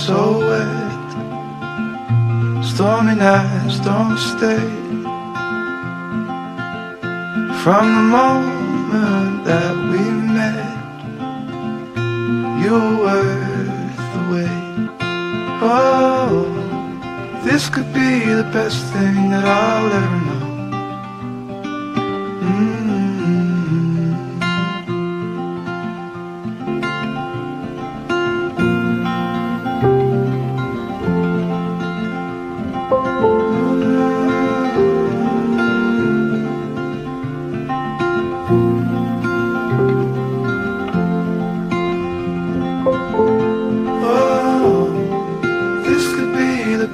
so wet. Stormy nights don't stay. From the moment that we met, you were worth the wait. Oh, this could be the best thing that I'll ever know.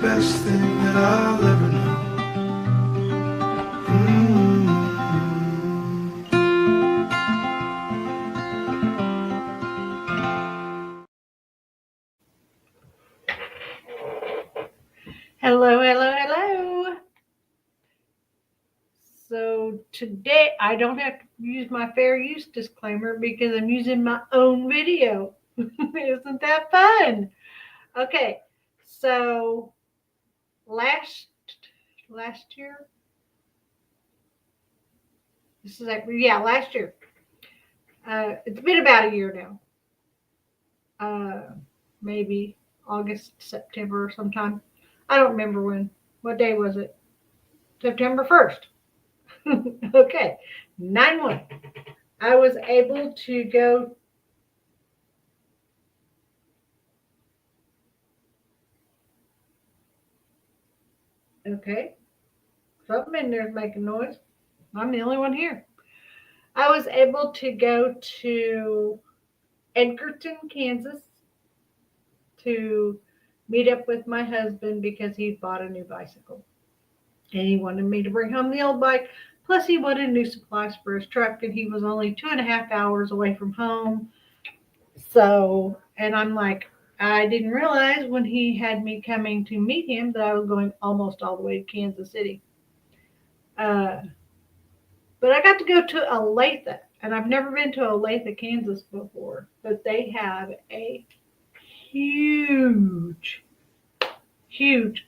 Best thing that I'll ever know. Hello. So today I don't have to use my fair use disclaimer because I'm using my own video. Isn't that fun? Okay, so last year. Last year. It's been about a year now. Maybe August, September, or sometime. I don't remember when. What day was it? September 1st. Okay, 9/1. I was able to go. Okay, something in there is making noise. I'm the only one here. I was able to go to Edgarten, Kansas to meet up with my husband because he bought a new bicycle. And he wanted me to bring home the old bike. Plus, he wanted new supplies for his truck, and he was only 2.5 hours away from home. So, and I'm like, I didn't realize when he had me coming to meet him that I was going almost all the way to Kansas City. But I got to go to Olathe, and I've never been to Olathe, Kansas before. But they have a huge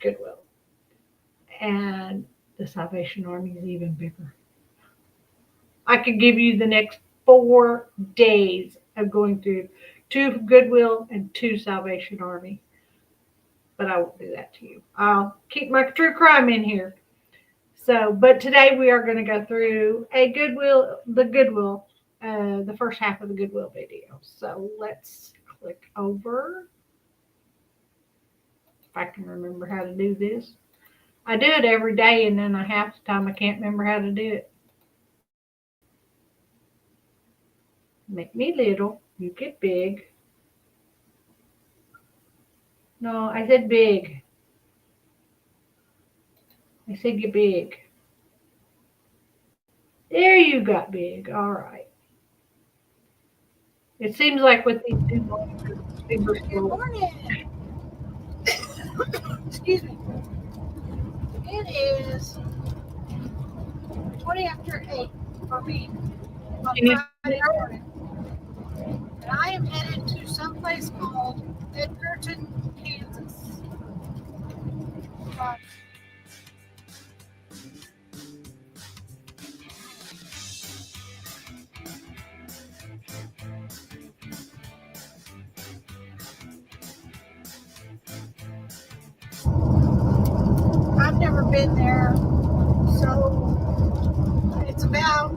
Goodwill. And the Salvation Army is even bigger. I could give you the next 4 days of going through 2 Goodwill and 2 Salvation Army. But I won't do that to you. I'll keep my true crime in here. So, but today we are going to go through the first half of the Goodwill video. So let's click over. If I can remember how to do this. I do it every day, and then half the time I can't remember how to do it. Make me little, you get big. No, I said big. I said get big. There you got big. All right. It seems like with these two fingers. Good morning. Excuse me. It is 20 after 8 for me on Friday morning. And I am headed to someplace called Edgarten, Kansas. I've never been there, so it's about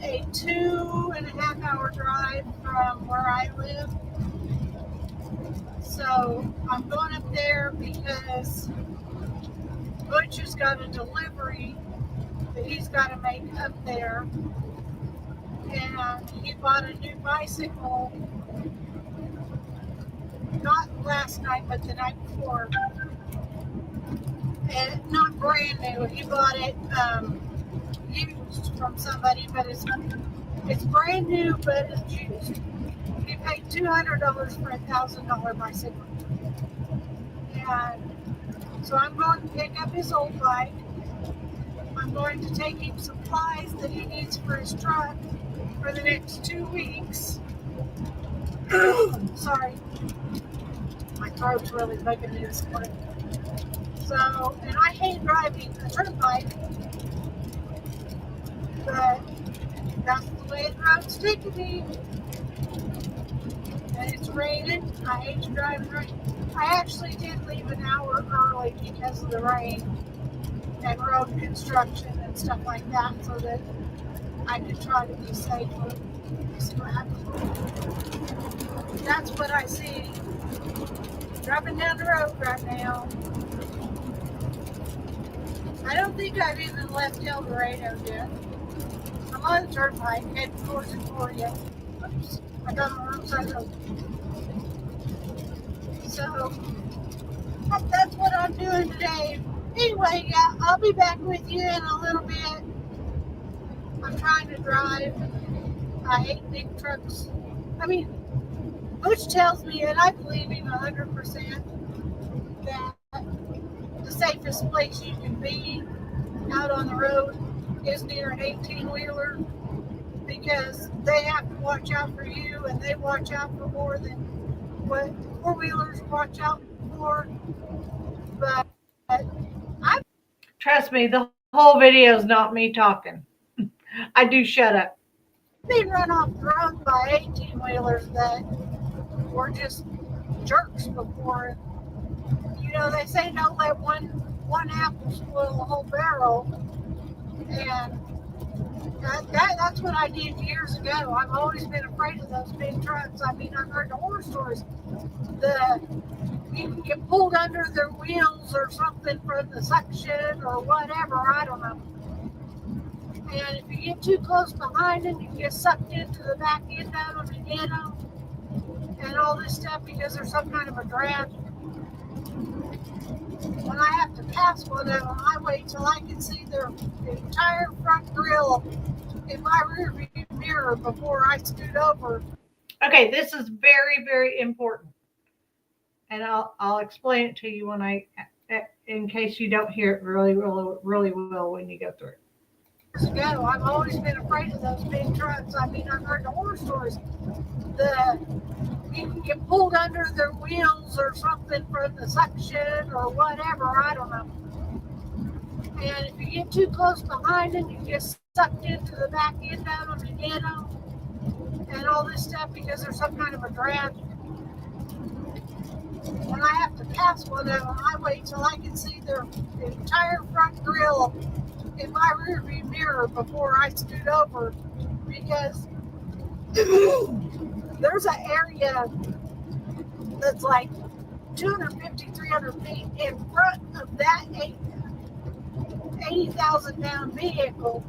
a 2.5 hour drive from where I live. So I'm going up there because Butch has got a delivery that he's got to make up there, and he bought a new bicycle. Not last night, but the night before. And not brand new. He bought it used from somebody, but it's brand new, but it's used. He paid $200 for a $1,000 bicycle. And so I'm going to pick up his old bike. I'm going to take him supplies that he needs for his truck for the next 2 weeks. Sorry, my car's really making me this morning. So, and I hate driving the turnpike, but that's the way the road's taking me. And it's raining. I hate to drive in rain. I actually did leave an hour early because of the rain and road construction and stuff like that, so that I could try to be safer. So that's what I see driving down the road right now. I don't think I've even left El Dorado yet. I'm on the turnpike heading towards Emporia. Oops, I got on the wrong side of the road. So that's what I'm doing today. Anyway, yeah, I'll be back with you in a little bit. I'm trying to drive. I hate big trucks. I mean, Butch tells me, and I believe him 100%, that the safest place you can be out on the road is near an 18-wheeler, because they have to watch out for you, and they watch out for more than what four-wheelers watch out for. But I've Trust me, the whole video is not me talking. I do shut up. been run off the road by 18-wheelers that were just jerks before. You know, they say don't let one apple spoil the whole barrel, and that's what I did years ago. I've always been afraid of those big trucks. I mean, I've heard the horror stories. You can get pulled under their wheels or something from the suction or whatever. I don't know. And if you get too close behind them, you get sucked into the back end of them and hit them and all this stuff because there's some kind of a drag. When I have to pass one of them, I wait till I can see their entire front grill in my rearview mirror before I scoot over. Okay, this is very, very important. And I'll explain it to you when in case you don't hear it really well when you go through it. Years ago, I've always been afraid of those big trucks. I mean, I've heard the horror stories. You can get pulled under their wheels or something from the suction or whatever. I don't know. And if you get too close behind them, you get sucked into the back end of them and hit them and all this stuff because there's some kind of a drag. When I have to pass one of them, I wait till I can see their entire front grill in my rearview mirror before I scoot over, because there's an area that's like 250, 300 feet in front of that 80,000-pound vehicle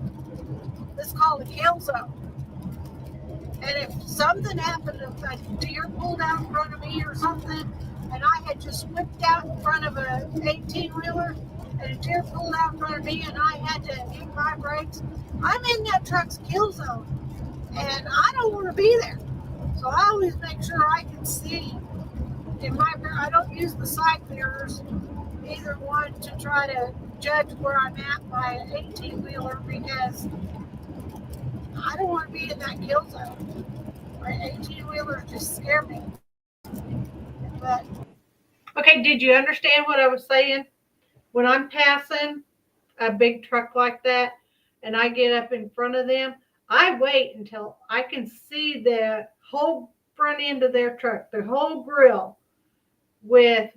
that's called a kill zone. And if something happened, if a deer pulled out in front of me or something, and I had just whipped out in front of an 18-wheeler, and a deer pulled out in front of me, and I had to hit my brakes, I'm in that truck's kill zone, and I don't want to be there. So I always make sure I can see in my mirror. I don't use the side mirrors, either one, to try to judge where I'm at by an 18-wheeler, because I don't want to be in that kill zone. Right? 18-wheelers just scare me. But Okay, did you understand what I was saying? When I'm passing a big truck like that and I get up in front of them, I wait until I can see the whole front end of their truck, the whole grill, with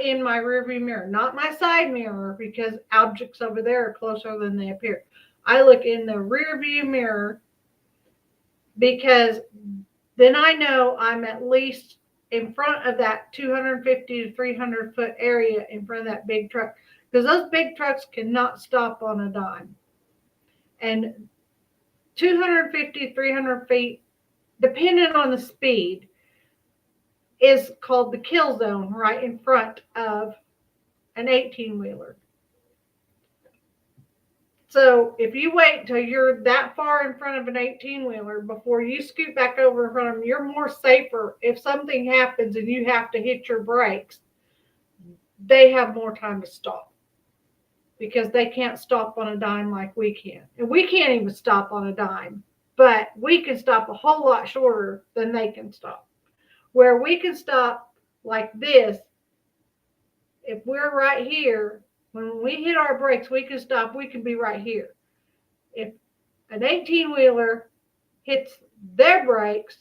in my rearview mirror, not my side mirror, because objects over there are closer than they appear. I look in the rearview mirror, because then I know I'm at least in front of that 250 to 300 foot area in front of that big truck, because those big trucks cannot stop on a dime. And 250, 300 feet, depending on the speed, is called the kill zone, right in front of an 18-wheeler. So if you wait till you're that far in front of an 18-wheeler before you scoot back over in front of them, you're more safer. If something happens and you have to hit your brakes, they have more time to stop, because they can't stop on a dime like we can. And we can't even stop on a dime. but we can stop a whole lot shorter than they can stop. Where we can stop like this, if we're right here, when we hit our brakes, we can stop, we can be right here. If an 18-wheeler hits their brakes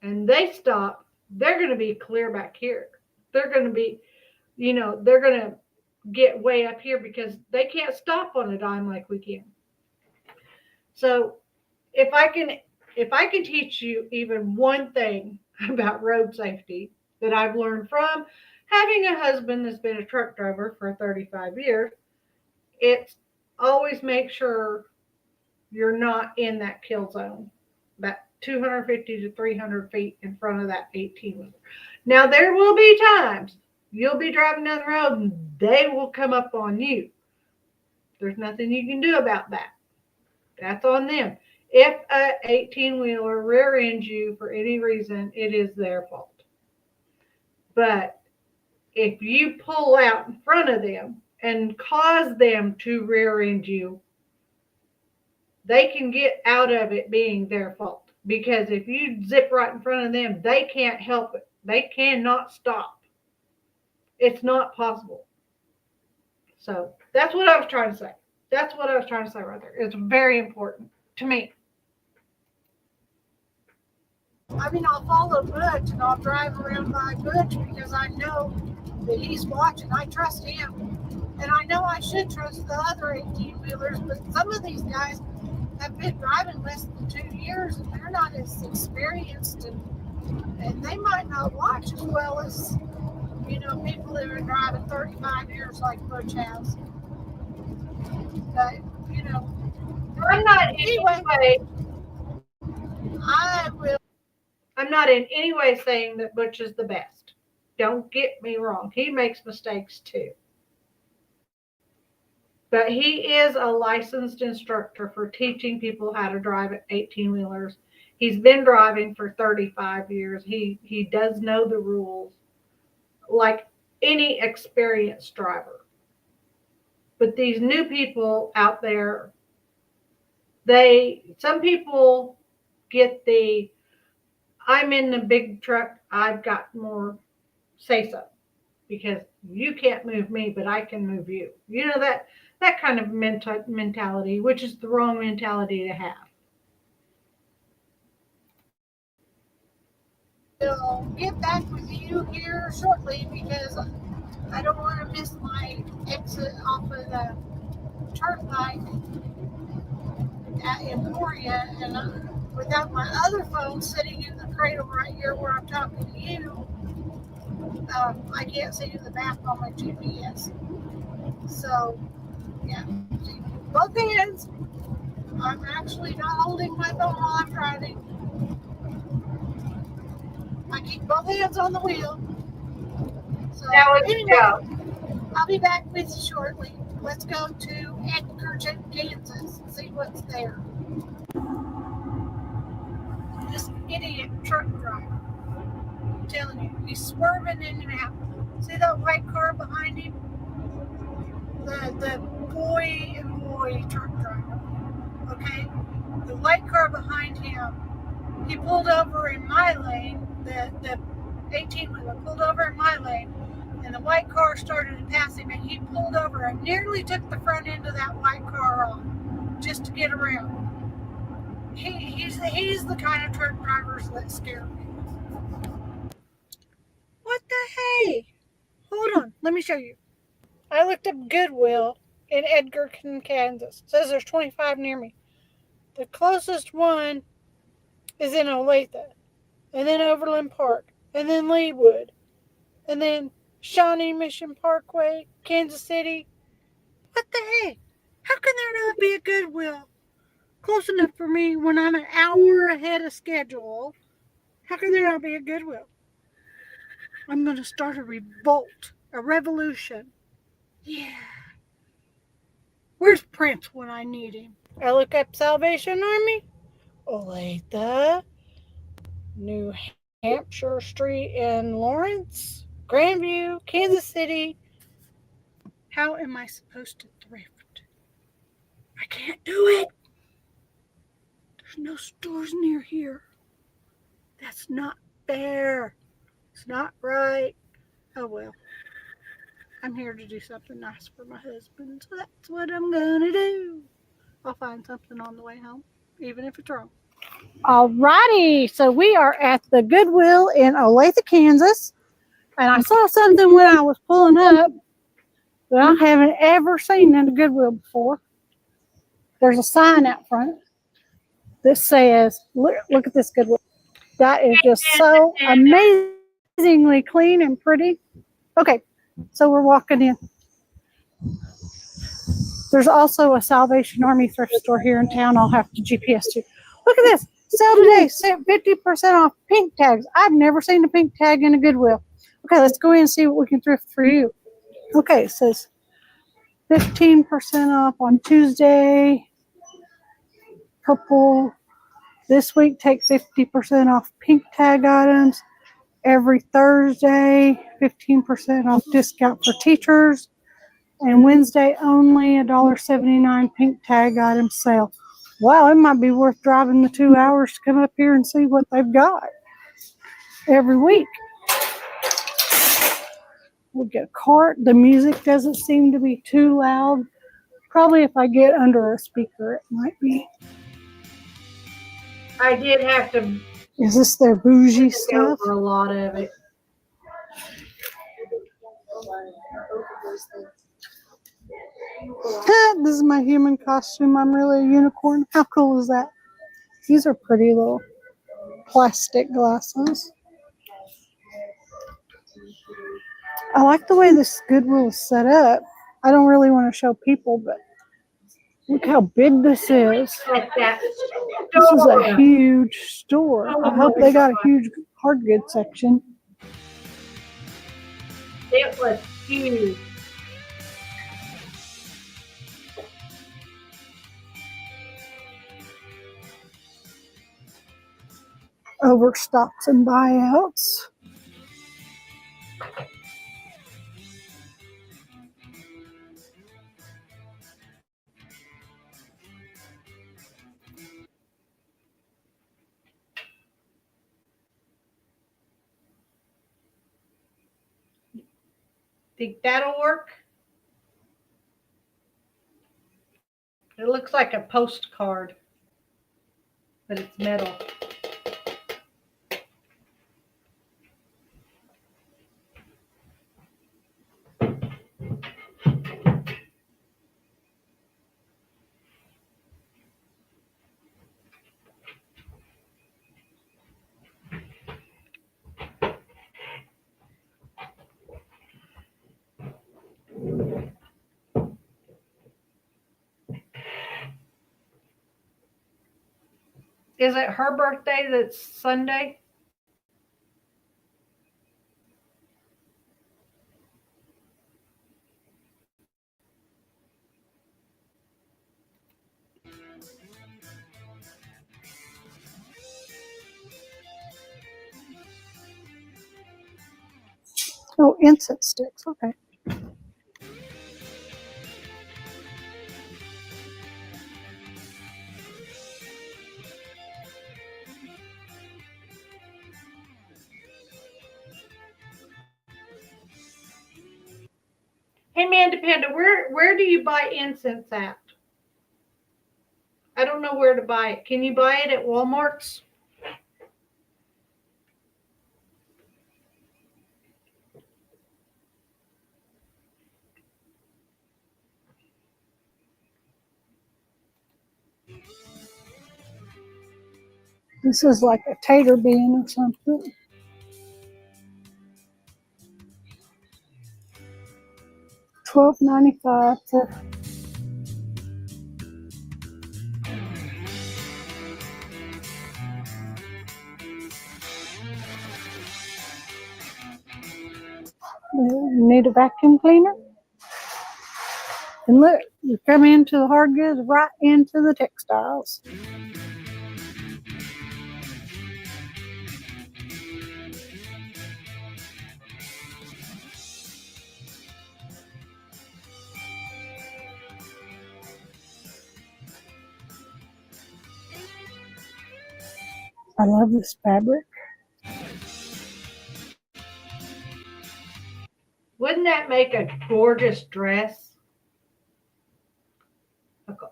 and they stop, they're going to be clear back here. They're going to be, they're going to get way up here because they can't stop on a dime like we can. So if I can teach you even one thing about road safety that I've learned from having a husband that's been a truck driver for 35 years, it's always make sure you're not in that kill zone, that 250 to 300 feet in front of that 18-wheeler. Now, there will be times you'll be driving down the road and they will come up on you. There's nothing you can do about that. That's on them. If a 18-wheeler rear ends you for any reason, it is their fault. But if you pull out in front of them and cause them to rear end you, they can get out of it being their fault. Because if you zip right in front of them, they can't help it. They cannot stop. It's not possible. So that's what I was trying to say. That's what I was trying to say right there. It's very important to me. I mean, I'll follow Butch and I'll drive around by Butch because I know that he's watching. I trust him. And I know I should trust the other 18-wheelers, but some of these guys have been driving less than 2 years and they're not as experienced and they might not watch as well as, people that are driving 35 years like Butch has. But, I'm not anyway. I will. I'm not in any way saying that Butch is the best. Don't get me wrong. He makes mistakes too. But he is a licensed instructor for teaching people how to drive 18-wheelers. He's been driving for 35 years. He does know the rules like any experienced driver. But these new people out there, some people get I'm in the big truck, I've got more say so because you can't move me, but I can move you. That kind of mentality, which is the wrong mentality to have. I'll get back with you here shortly because I don't want to miss my exit off of the turnpike at Emporia, and without my other phone sitting in the cradle right here where I'm talking to you, I can't see the map on my GPS. So, yeah, both hands. I'm actually not holding my phone while I'm driving. I keep both hands on the wheel. So, Now let's go. I'll be back with you shortly. Let's go to Edgarten, Kansas, and see what's there. This idiot truck driver. I'm telling you, he's swerving in and out. See that white car behind him? The boy truck driver. Okay? The white car behind him, he pulled over in my lane. The 18-wheeler pulled over in my lane, and the white car started to pass him, and he pulled over and nearly took the front end of that white car off just to get around. He's the kind of truck drivers that scare me. What the hey? Hold on, let me show you. I looked up Goodwill in Edgarten, Kansas. It says there's 25 near me. The closest one is in Olathe, and then Overland Park, and then Leewood, and then Shawnee Mission Parkway, Kansas City. What the heck? How can there not be a Goodwill close enough for me when I'm an hour ahead of schedule? How can there not be a Goodwill? I'm going to start a revolt, a revolution. Yeah. Where's Prince when I need him? I look up Salvation Army, Olathe, New Hampshire Street in Lawrence, Grandview, Kansas City. How am I supposed to thrift? I can't do it. There's no stores near here. That's not fair. It's not right. Oh well. I'm here to do something nice for my husband, so that's what I'm gonna do. I'll find something on the way home, even if it's wrong. Alrighty, so we are at the Goodwill in Olathe, Kansas, and I saw something when I was pulling up that I haven't ever seen in a Goodwill before. There's a sign out front that says, look at this Goodwill. That is just so amazingly clean and pretty. Okay, so we're walking in. There's also a Salvation Army thrift store here in town. I'll have to GPS to. Look at this. Sale today. 50% off pink tags. I've never seen a pink tag in a Goodwill. Okay, let's go in and see what we can thrift for you. Okay, it says 15% off on Tuesday. Purple. This week, take 50% off pink tag items. Every Thursday, 15% off discount for teachers. And Wednesday only, $1.79 pink tag item sale. Wow, it might be worth driving the 2 hours to come up here and see what they've got every week. We'll get a cart. The music doesn't seem to be too loud. Probably if I get under a speaker, it might be. I did have to Is this their bougie go stuff? over a lot of it. This is my human costume. I'm really a unicorn. How cool is that? These are pretty little plastic glasses. I like the way this Goodwill is set up. I don't really want to show people, but look how big this is. Like that. This is a huge store. I hope they got a huge hard goods section. It was huge. Overstocks and buyouts. Think that'll work? It looks like a postcard, but it's metal. Is it her birthday that's Sunday? Oh, incense sticks. Okay. Hey, Manda Panda, where do you buy incense at? I don't know where to buy it. Can you buy it at Walmart's? This is like a tater bean or something. $12.95 for. You need a vacuum cleaner? And look, you come into the hard goods, right into the textiles. I love this fabric. Wouldn't that make a gorgeous dress?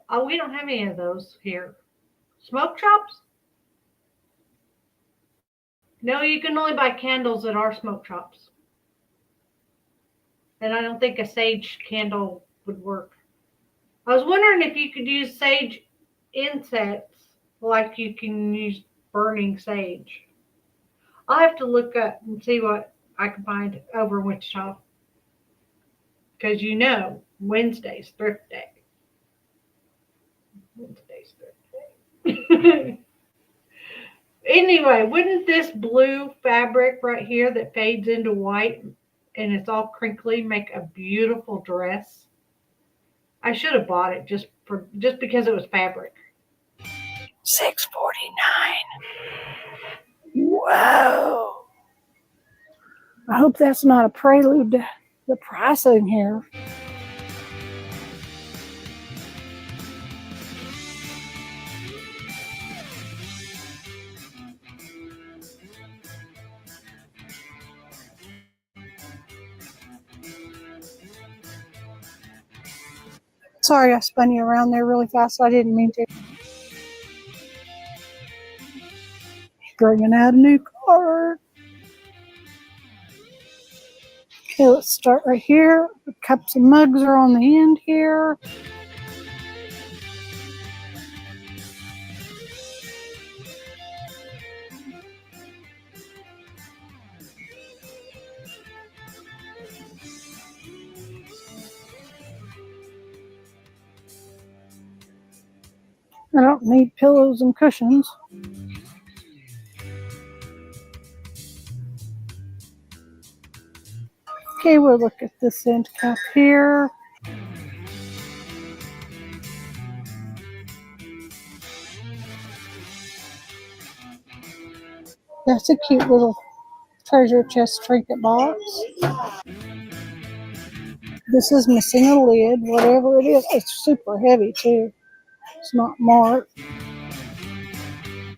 Oh, we don't have any of those here. Smoke shops? No, you can only buy candles at our smoke shops. And I don't think a sage candle would work. I was wondering if you could use sage incense like you can use burning sage. I'll have to look up and see what I can find over in Wichita. Because you know, Wednesday's thrift day. Wednesday's thrift day. Anyway, wouldn't this blue fabric right here that fades into white and it's all crinkly make a beautiful dress? I should have bought it just because it was fabric. $6.49. Whoa. I hope that's not a prelude to the pricing here. Sorry, I spun you around there really fast. I didn't mean to. Bringing out a new card. Okay, let's start right here. The cups and mugs are on the end here. I don't need pillows and cushions. Okay, we'll look at this end cap here. That's a cute little treasure chest trinket box. This is missing a lid, whatever it is. It's super heavy too. It's not marked.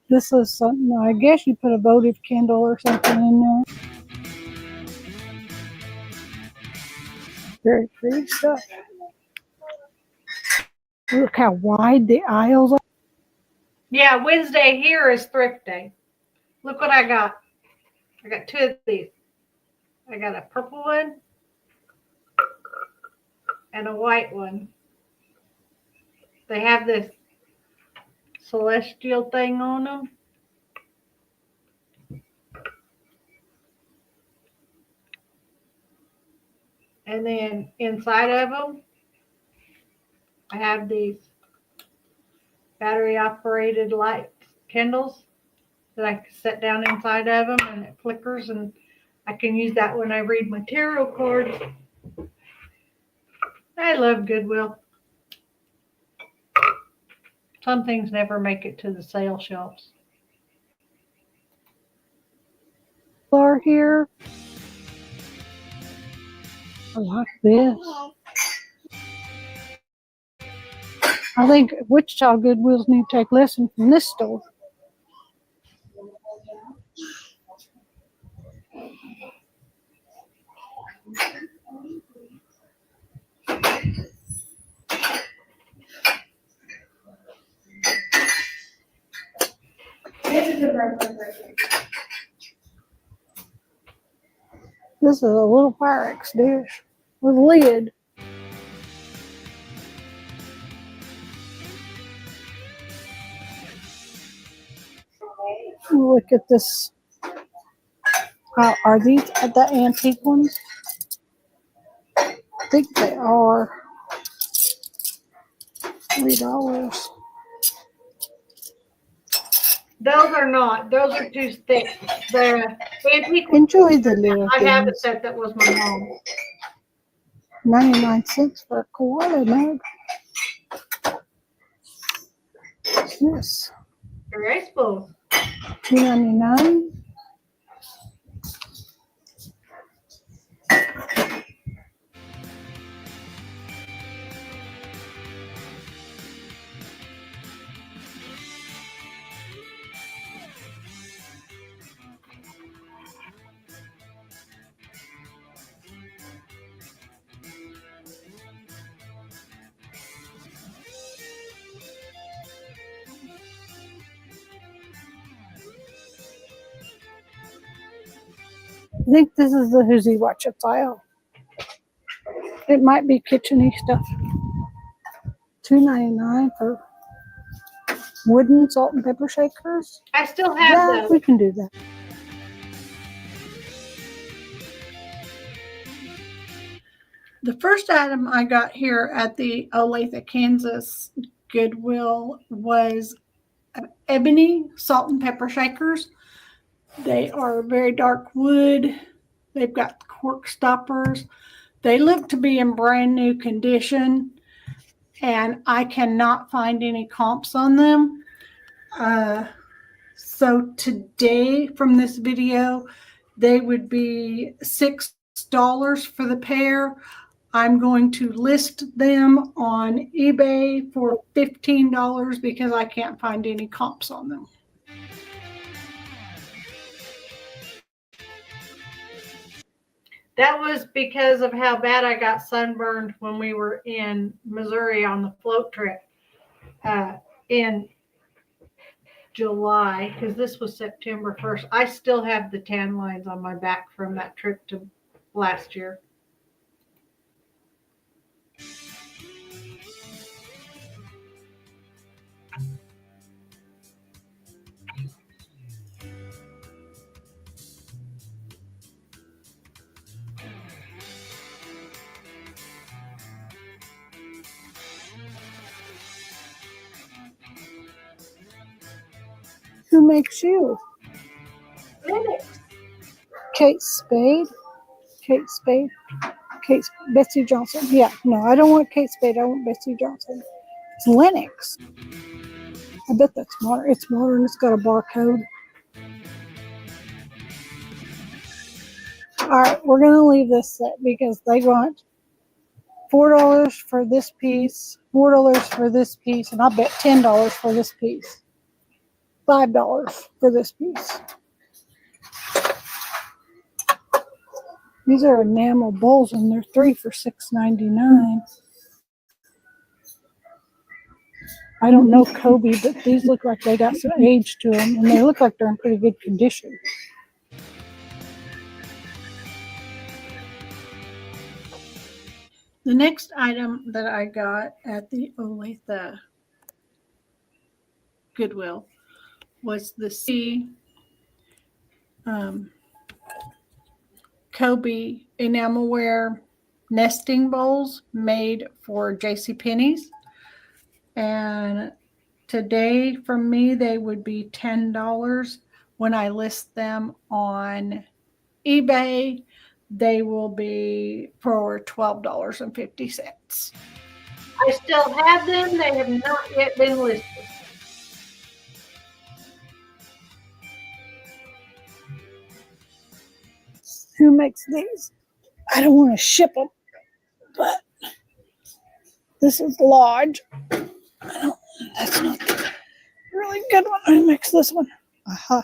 This is something, I guess you put a votive candle or something in there. Very pretty stuff. Look how wide the aisles are. Yeah, Wednesday here is thrift day. Look what I got. I got two of these. I got a purple one and a white one. They have this celestial thing on them. And then inside of them, I have these battery operated light candles that I can set down inside of them and it flickers, and I can use that when I read my tarot cards. I love Goodwill. Some things never make it to the sale shelves. Are here. I like this. I think Wichita Goodwills need to take lesson from this store. This is a little Pyrex dish with a lid. Look at this. Are these the antique ones? I think they are. $3. Those are not. Those are too thick. The antique ones, Enjoy the little I have a things. set that was my mom. 99 cents for a koala mug. Yes. Graceful. $2.99. I think this is the Who's Watch It file. It might be kitchen-y stuff. $2.99 for wooden salt and pepper shakers. I still have Yeah, those. we can do that. The first item I got here at the Olathe, Kansas Goodwill was ebony salt and pepper shakers. They are very dark wood. They've got cork stoppers. They look to be in brand new condition, and I cannot find any comps on them. So today from this video, they would be $6 for the pair. I'm going to list them on eBay for $15 because I can't find any comps on them. That was because of how bad I got sunburned when we were in Missouri on the float trip in July, because this was September 1st. I still have the tan lines on my back from that trip to last year. Who makes you? Linux. Kate Spade? Kate Spade? Betsy Johnson. Yeah, no, I don't want Kate Spade. I want Betsy Johnson. It's Linux. I bet that's modern. It's modern. It's got a barcode. All right, we're going to leave this set because they want $4 for this piece, $4 for this piece, and I'll bet $10 for this piece. $5 for this piece. These are enamel bowls, and they're 3 for $6.99. I don't know Kobe, but these look like they got some age to them, and they look like they're in pretty good condition. The next item that I got at the Olathe Goodwill was the Kobe enamelware nesting bowls made for JCPenney's. And today for me, they would be $10. When I list them on eBay, they will be for $12.50. I still have them. They have not yet been listed. Who makes these? I don't want to ship them, but this is Lodge. That's not the really good one. Who makes this one? Aha.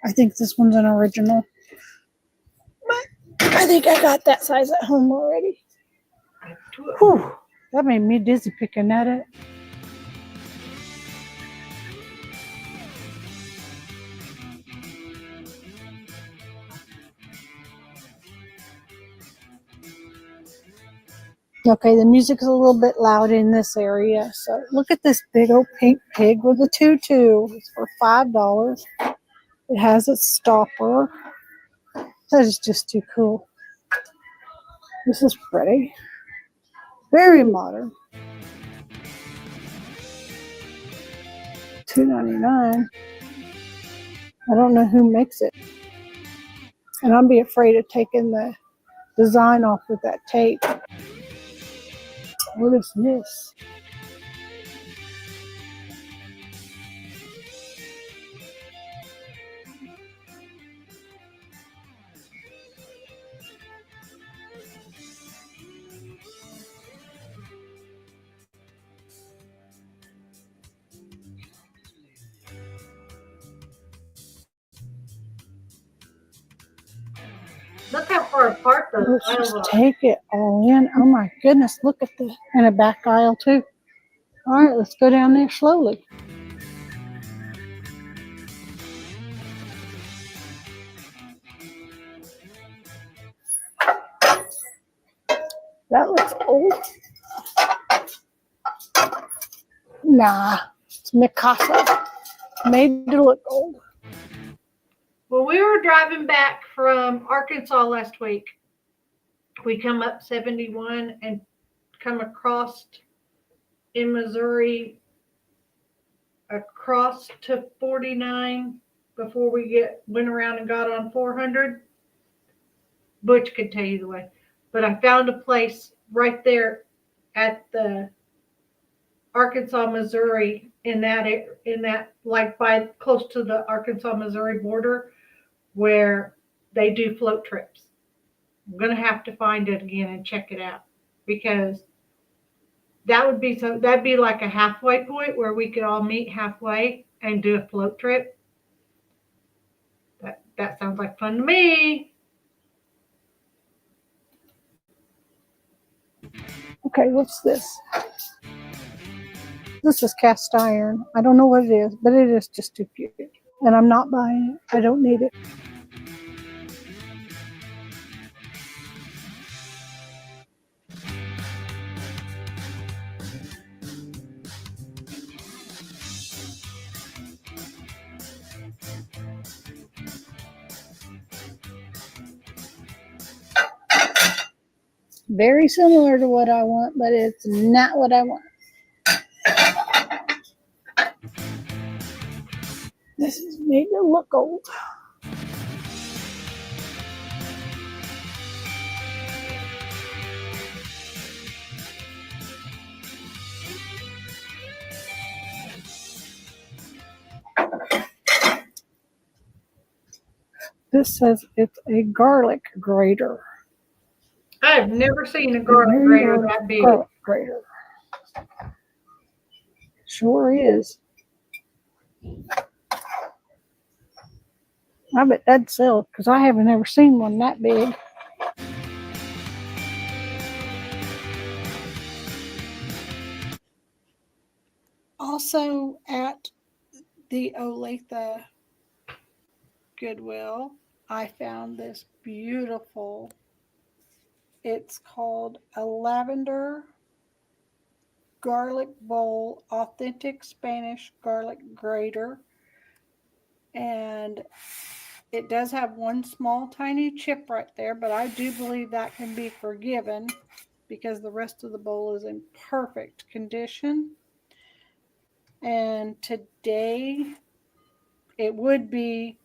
I think this one's an original. But I think I got that size at home already. Whew. That made me dizzy picking at it. Okay, the music is a little bit loud in this area. So look at this big old pink pig with a tutu. It's for $5. It has a stopper. That is just too cool. This is pretty. Very modern. $2.99. I don't know who makes it. And I'd be afraid of taking the design off with that tape. What is this? Look how far apart those Let's aisles just are. take it all in. Oh my goodness, look at the, and a back aisle too. All right, let's go down there slowly. That looks old. Nah, it's Mikasa. Made to look old. Well, we were driving back from Arkansas last week. We come up 71 and come across in Missouri across to 49 before we went around and got on 400. Butch could tell you the way. But I found a place right there at the Arkansas, Missouri, in that like by close to the Arkansas, Missouri border where they do float trips. I'm gonna have to find it again and check it out because that'd be like a halfway point where we could all meet halfway and do a float trip. That sounds like fun to me. Okay, what's this? This is cast iron. I don't know what it is, but it is just too cute. And I'm not buying it. I don't need it. Very similar to what I want, but it's not what I want. This is made to look old. This says it's a garlic grater. I've never seen a garlic grater that big. Garlic grater. Sure is. I bet that'd sell because I haven't ever seen one that big. Also at the Olathe Goodwill, I found this beautiful, it's called a lavender garlic bowl, authentic Spanish garlic grater. And it does have one small tiny chip right there, but I do believe that can be forgiven because the rest of the bowl is in perfect condition. And today it would be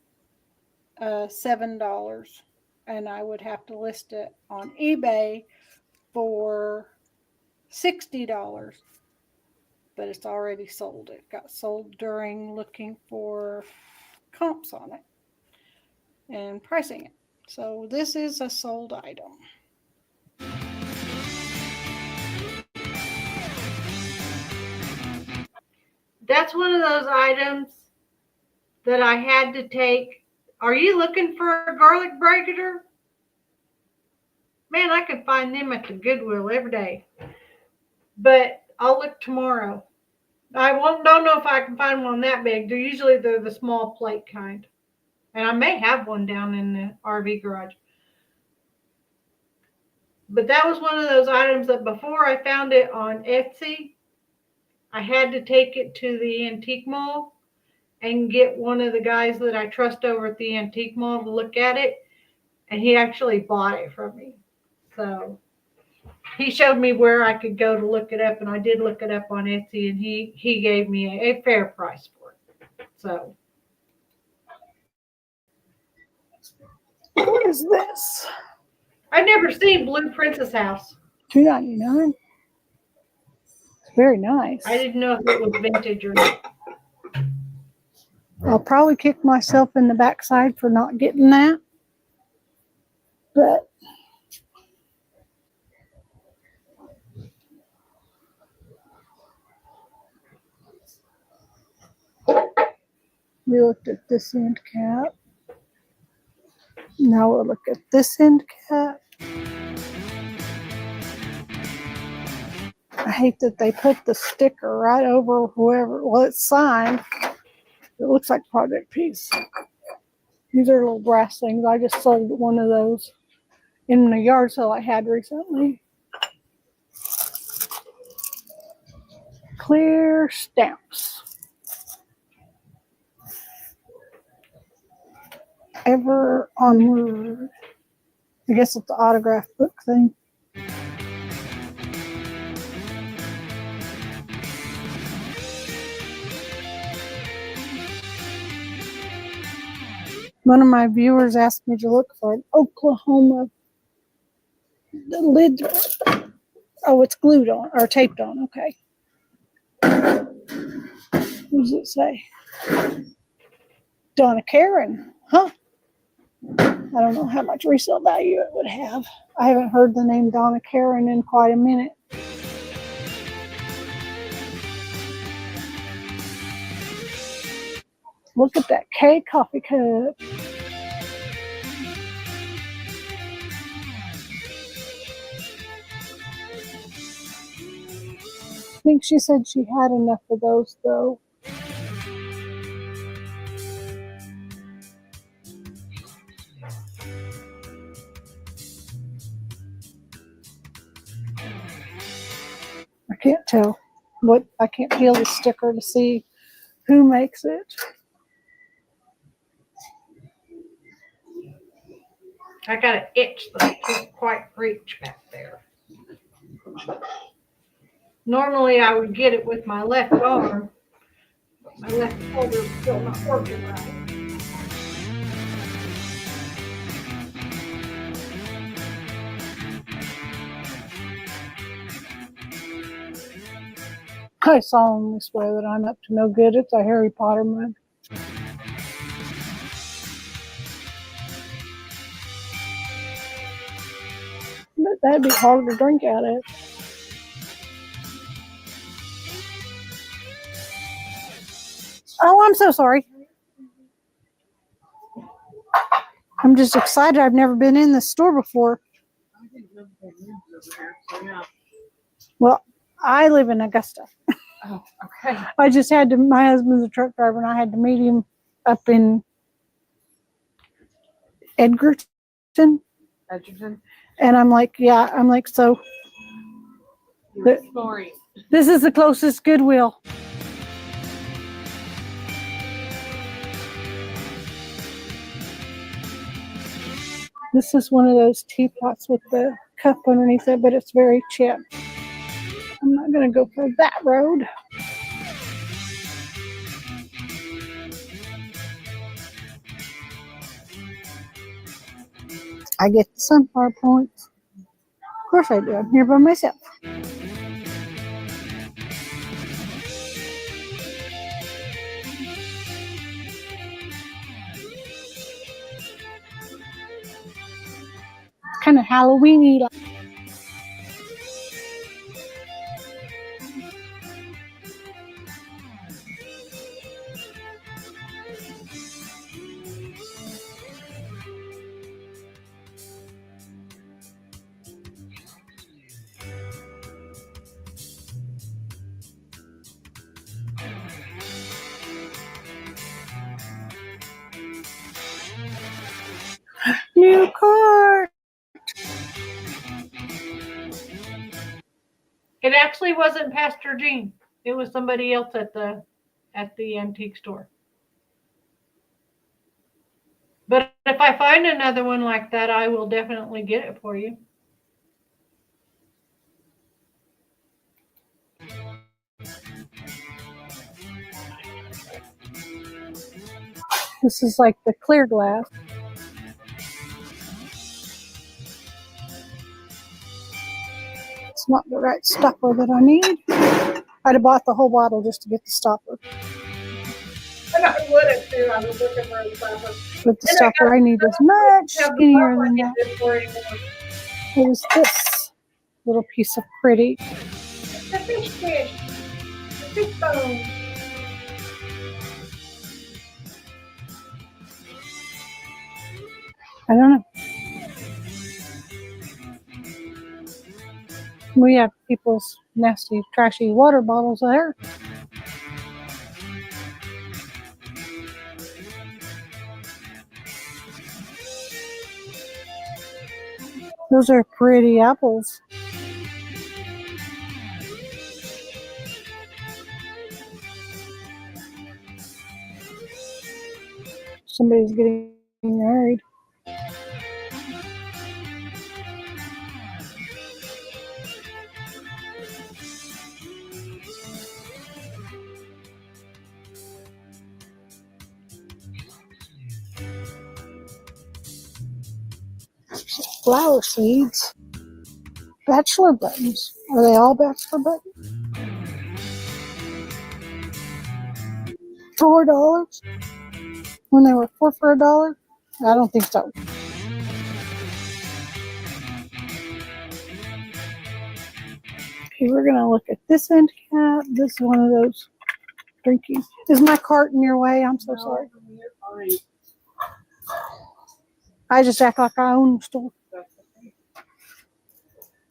$7, and I would have to list it on eBay for $60, but it's already sold. It got sold during looking for comps on it and pricing it. So this is a sold item. That's one of those items that I had to take. Are you looking for a garlic grater? Man, I can find them at the Goodwill every day. But I'll look tomorrow. Don't know if I can find one that big. They're the small plate kind. And I may have one down in the RV garage. But that was one of those items that before I found it on Etsy, I had to take it to the antique mall and get one of the guys that I trust over at the antique mall to look at it. And he actually bought it from me. So he showed me where I could go to look it up, and I did look it up on Etsy, and he gave me a fair price for it. So What is this? I've never seen Blue Princess House. $2.99. It's very nice. I didn't know if it was vintage or not. I'll probably kick myself in the backside for not getting that. But we looked at this end cap. Now we'll look at this end cap. I hate that they put the sticker right over whoever. Well, it's signed. It looks like Project Peace. These are little brass things. I just sold one of those in the yard sale I had recently. Clear stamps. Ever onward. I guess it's the autograph book thing. One of my viewers asked me to look for an Oklahoma. The lid. Oh, it's glued on or taped on. Okay. What does it say? Donna Karen. Huh? I don't know how much resale value it would have. I haven't heard the name Donna Karen in quite a minute. Look at that K coffee cup. I think she said she had enough of those though. I can't tell what, I can't peel the sticker to see who makes it. I got an itch that I can't quite reach back there. Normally I would get it with my left arm, but my left shoulder is still not working right. I solemnly swear that I'm up to no good. It's a Harry Potter mug. But that'd be hard to drink out of. Oh, I'm so sorry. I'm just excited. I've never been in this store before. Well, I live in Augusta. Oh, okay. I just had to, my husband's a truck driver, and I had to meet him up in Edgarten. And I'm like, yeah, I'm like, so this is the closest Goodwill. This is one of those teapots with the cup underneath it, but it's very chipped. I'm not going to go for that road. I get the sunflower points. Of course I do. I'm here by myself. Kind of Halloween-y. New card. It actually wasn't Pastor Jean. It was somebody else at the antique store. But if I find another one like that, I will definitely get it for you. This is like the clear glass. It's not the right stopper that I need. I'd have bought the whole bottle just to get the stopper. And I would have too. I was looking for a stopper. But the stopper I need is much skinnier than that. What is this little piece of pretty? The fish. The fish bone. I don't know. We have people's nasty, trashy water bottles there. Those are pretty apples. Somebody's getting married. Flower seeds. Bachelor buttons. Are they all bachelor buttons? $4 when they were 4 for $1? I don't think so. Okay, we're gonna look at this end cap. This is one of those drinking. Is my cart in your way? I'm so sorry. I just act like I own the store.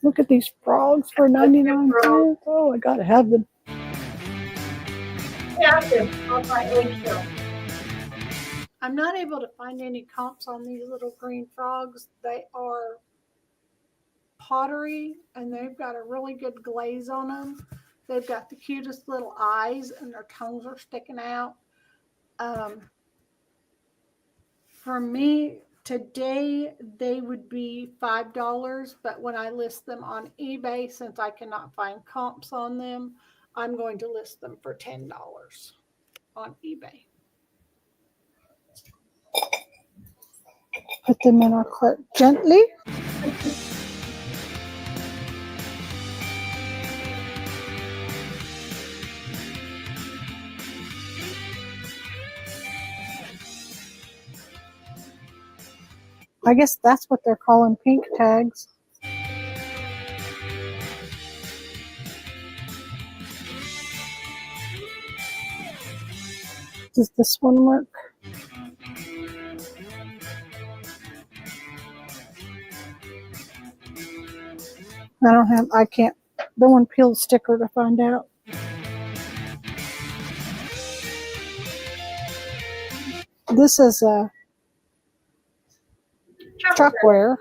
Look at these frogs for 99 cents. Oh, I gotta have them. I'm not able to find any comps on these little green frogs. They are pottery and they've got a really good glaze on them. They've got the cutest little eyes and their tongues are sticking out. For me, today they would be $5, but when I list them on eBay, since I cannot find comps on them, I'm going to list them for $10 on eBay. Put them in our cart gently. I guess that's what they're calling pink tags. Does this one work? I can't, don't want to peel the sticker to find out. This is a chalkware.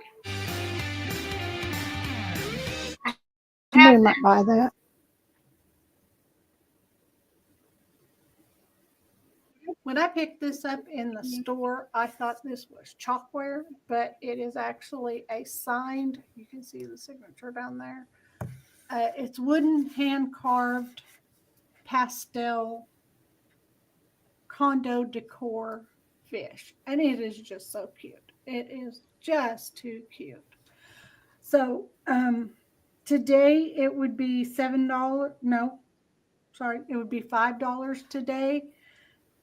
Somebody might buy that. When I picked this up in the store, I thought this was chalkware, but it is actually a signed, you can see the signature down there. It's wooden, hand-carved, pastel, condo decor fish. And it is just so cute. It is just too cute. So today it would be $7. No, sorry, it would be $5 today.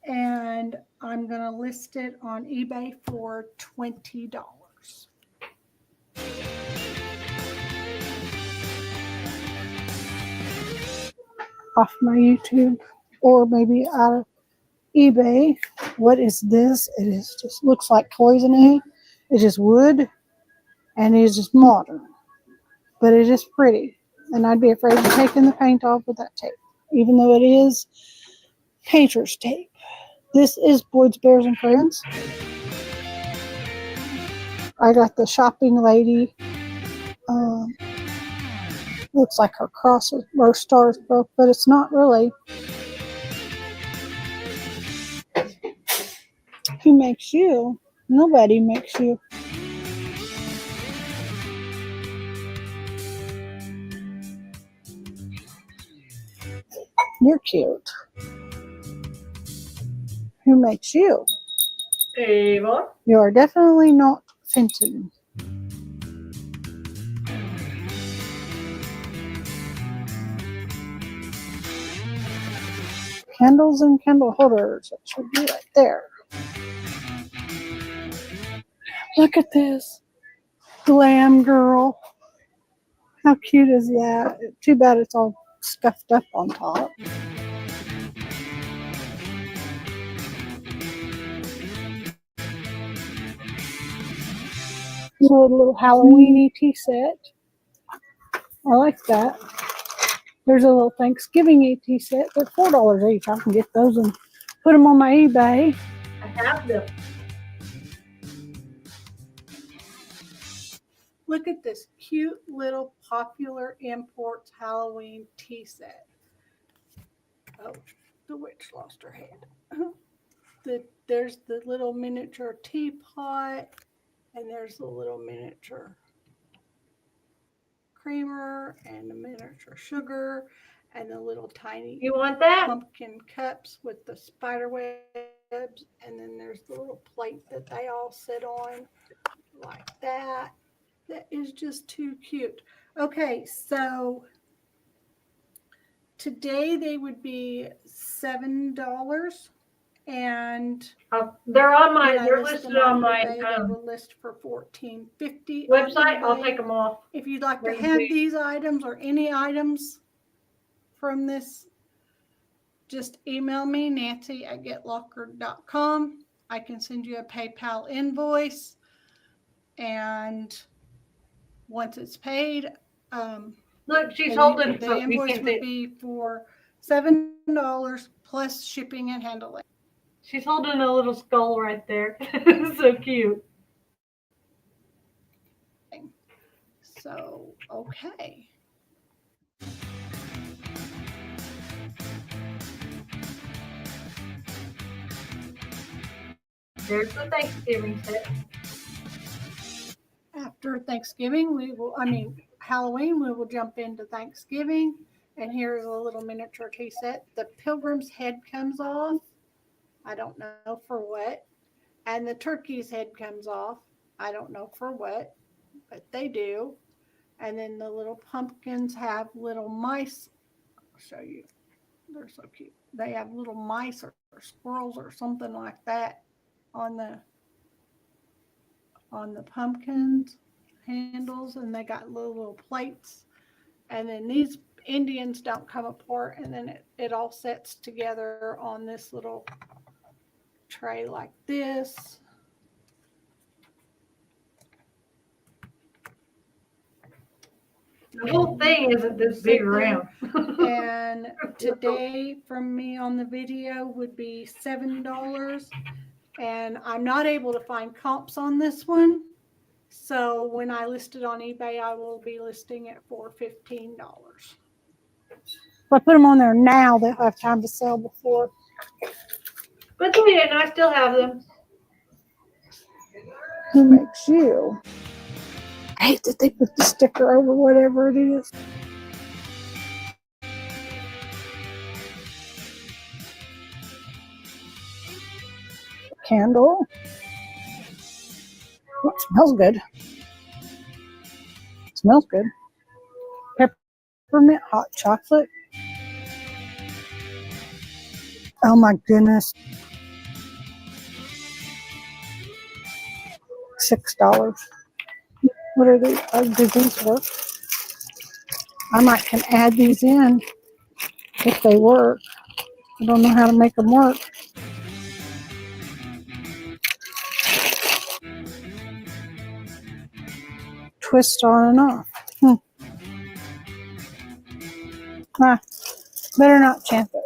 And I'm going to list it on eBay for $20. Off my YouTube or maybe out of eBay. What is this? It is just looks like cloisonne. It's just wood and it is just modern, but it is pretty. And I'd be afraid of taking the paint off with that tape, even though it is painter's tape. This is Boyd's Bears and Friends. I got the shopping lady. Looks like her crosses or stars broke, but it's not really. Who makes you? Nobody makes you. You're cute. Who makes you? Ava. You are definitely not Fenton. Candles and candle holders. That should be right there. Look at this. Glam girl. How cute is that? Too bad it's all scuffed up on top. A little Halloweeny tea set. I like that. There's a little Thanksgiving tea set. They're $4 each. I can get those and put them on my eBay. I have them. Look at this cute little Popular Imports Halloween tea set. Oh, the witch lost her head. there's the little miniature teapot, and there's the little miniature creamer and the miniature sugar and the little tiny You want that? pumpkin cups with the spider webs, and then there's the little plate that they all sit on like that. That is just too cute. Okay, so today they would be $7, and They're on my. when I They're list listed them on my eBay, they will list for $14.50 on website. I'll eBay. take them off. If you'd like to Bring have to- these items or any items from this, just email me, Nancy@getlocker.com. I can send you a PayPal invoice, and once it's paid, Look, she's and holding. the invoice would be for $7 plus shipping and handling. She's holding a little skull right there. So cute. So, okay. There's the Thanksgiving set. After Thanksgiving, Halloween, we will jump into Thanksgiving. And here's a little miniature tea set. The pilgrim's head comes off. I don't know for what. And the turkey's head comes off. I don't know for what, but they do. And then the little pumpkins have little mice. I'll show you. They're so cute. They have little mice or squirrels or something like that on the pumpkins handles, and they got little plates. And then these Indians don't come apart, and then it all sets together on this little tray like this. The whole thing isn't this big around. And today from me on the video would be $7. And I'm not able to find comps on this one. So when I list it on eBay, I will be listing it for $15. If I put them on there now, they'll have time to sell before. But they didn't. I still have them. Who makes you? I hate that they put the sticker over whatever it is. Candle. Oh, it smells good. It smells good. Peppermint hot chocolate. Oh my goodness. $6. What are these? Do these work? I might can add these in if they work. I don't know how to make them work. Twist on and off. Better not chance it.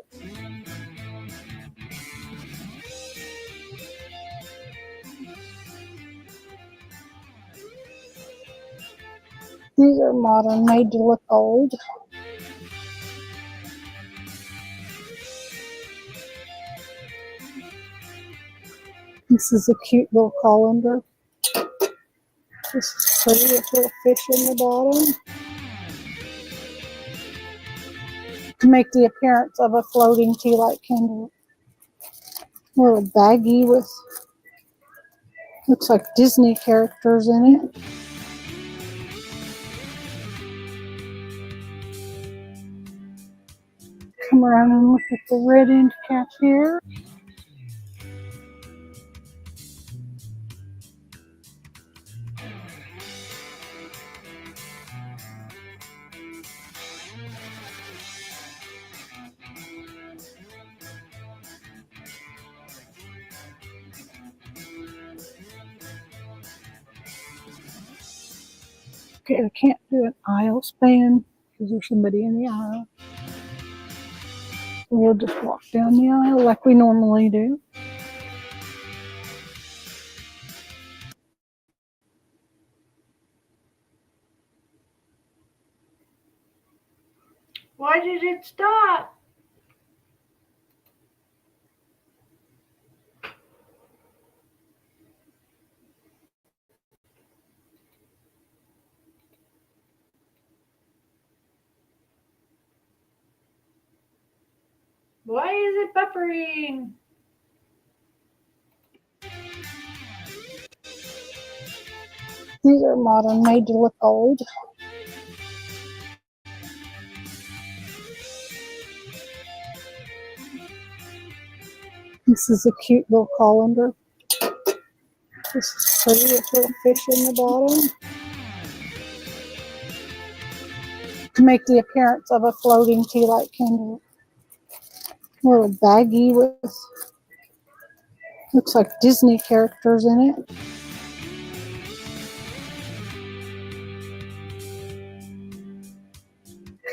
These are modern, made to look old. This is a cute little colander. This is pretty with little fish in the bottom. To make the appearance of a floating tea light candle. A little baggie with, looks like Disney characters in it. Come around and look at the red end cap here. Okay, I can't do an aisle span because there's somebody in the aisle. We'll just walk down the aisle like we normally do. Why did it stop? Why is it buffering? These are modern, made to look old. This is a cute little colander. This is pretty with little fish in the bottom. To make the appearance of a floating tea light candle. A little baggie with, looks like Disney characters in it.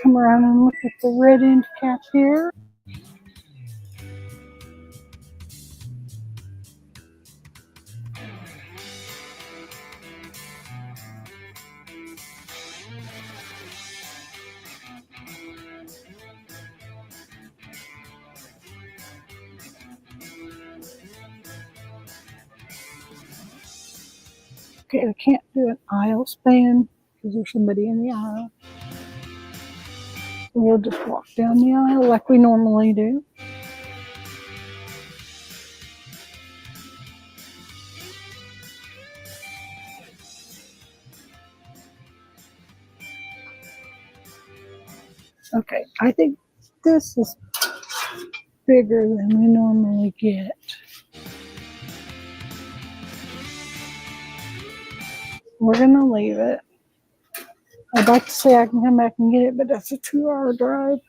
Come around and look at the red end cap here. Okay, we can't do an aisle span because there's somebody in the aisle. We'll just walk down the aisle like we normally do. Okay, I think this is bigger than we normally get. We're gonna leave it. I'd like to say I can come back and get it, but that's a 2-hour drive.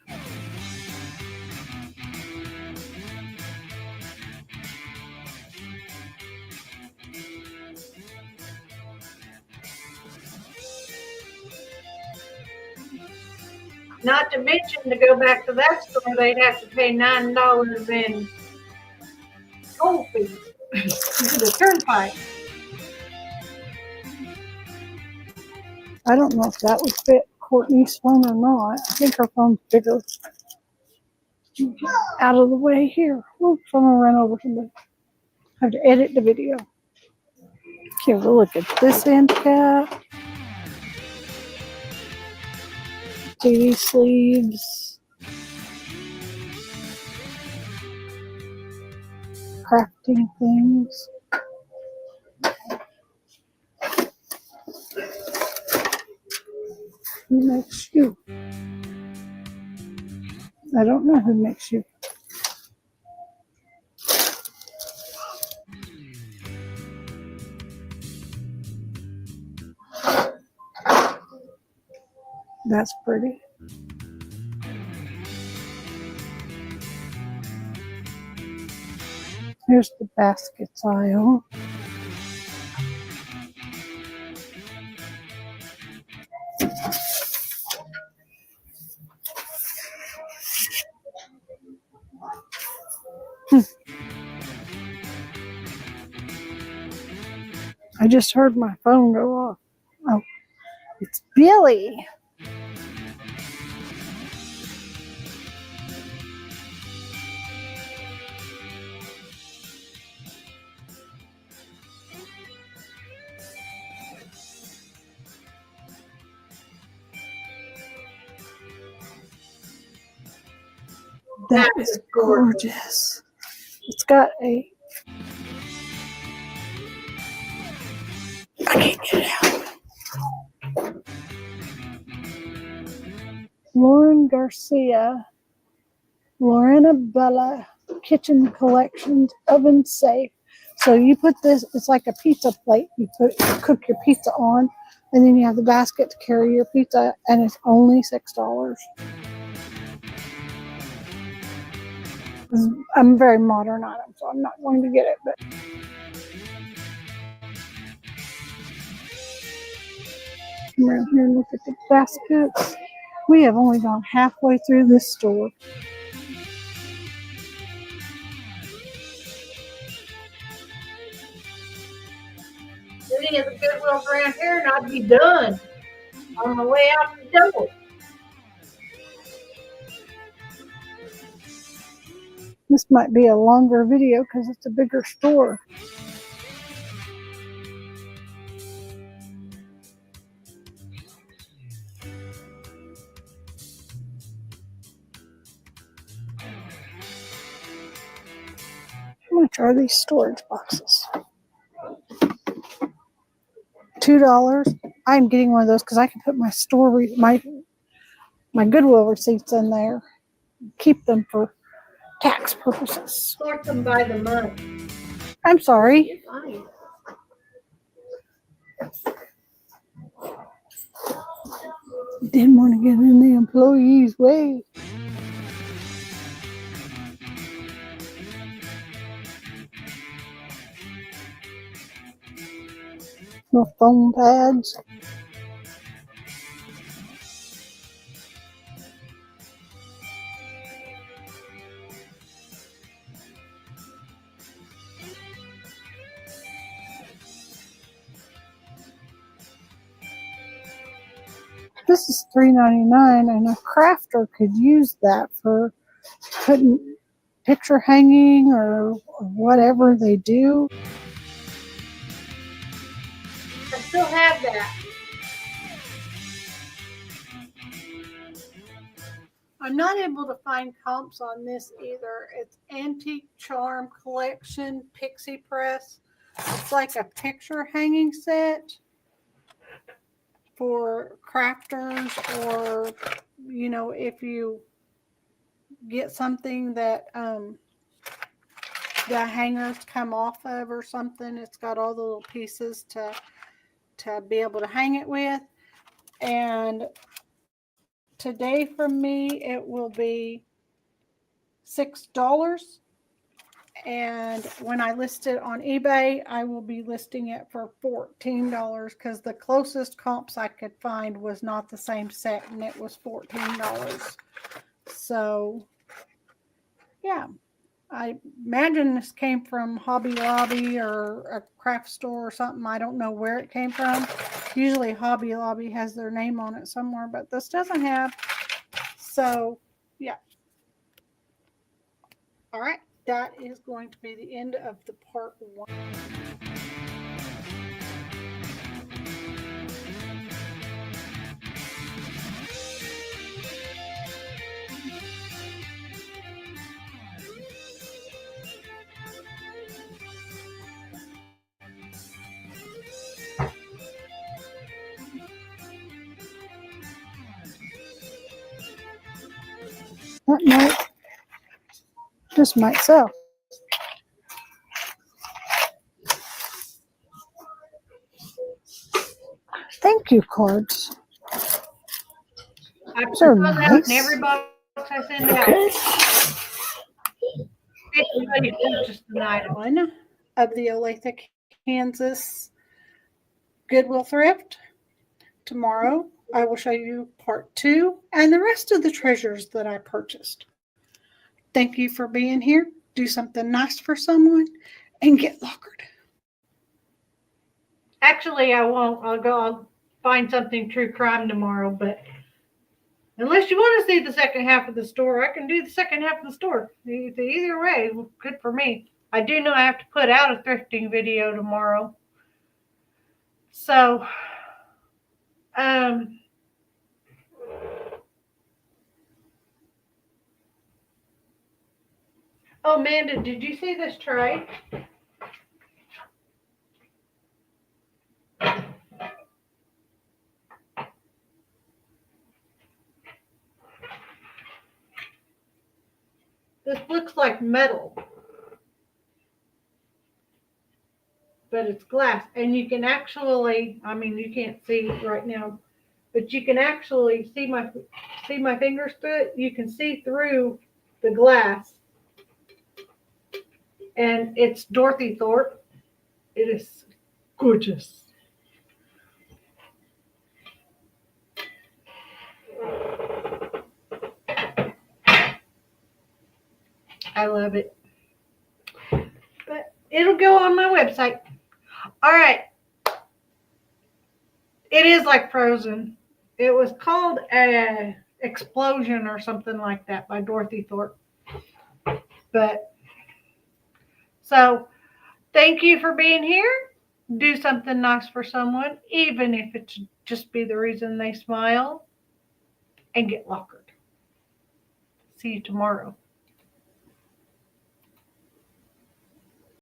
Not to mention, to go back to that store, they'd have to pay $9 in toll fees to the turnpike. I don't know if that would fit Courtney's phone or not. I think her phone's bigger. Out of the way here. Oops, I'm gonna run over somebody. I have to edit the video. Okay, we'll look at this end cap. TV sleeves. Crafting things. Who makes you? I don't know who makes you. That's pretty. Here's the baskets aisle. I just heard my phone go off. Oh, it's Billy. That is gorgeous. It's got a... I can't get it out. Lauren Garcia, Lorena Bella Kitchen Collections Oven Safe. So you put this, it's like a pizza plate. You cook your pizza on, and then you have the basket to carry your pizza, and it's only $6. I'm a very modern item, so I'm not going to get it, but come around here and look at the baskets. We have only gone halfway through this store. Any of the Goodwills around here, and I'd be done on the way out the door. This might be a longer video because it's a bigger store. much are these storage boxes? $2. I'm getting one of those because I can put my my Goodwill receipts in there. Keep them for tax purposes. Sort them by the month. I'm sorry. Fine. Didn't want to get in the employee's way. No foam pads. This is $3.99, and a crafter could use that for putting picture hanging or whatever they do. I still have that. I'm not able to find comps on this either. It's Antique Charm Collection Pixie Press. It's like a picture hanging set for crafters, or if you get something that the hangers come off of or something, it's got all the little pieces to be able to hang it with. And today for me it will be $6, and when I list it on eBay I will be listing it for $14 because the closest comps I could find was not the same set, and it was $14. So yeah, I imagine this came from Hobby Lobby or a craft store or something. I don't know where it came from. Usually Hobby Lobby has their name on it somewhere, but this doesn't have. So yeah. All right, that is going to be the end of the part 1. This might sell. Thank you cards. I They're put those out nice. in every box I send out. Everybody purchased an item. One of the Olathe, Kansas Goodwill thrift. Tomorrow I will show you part 2 and the rest of the treasures that I purchased. Thank you for being here. Do something nice for someone and get lockered. Actually, I won't. I'll find something true crime tomorrow, but unless you want to see the second half of the store, I can do the second half of the store. Either way, good for me. I do know I have to put out a thrifting video tomorrow. So, oh, Amanda, did you see this tray? This looks like metal, but it's glass, and you can actually, I mean, you can't see right now, but you can actually see my fingers through it. You can see through the glass, and it's Dorothy Thorpe. It is gorgeous. I love it. But it'll go on my website. All right. It is like Frozen. It was called a Explosion or something like that by Dorothy Thorpe. But so thank you for being here. Do something nice for someone, even if it's just be the reason they smile, and get lockered. See you tomorrow.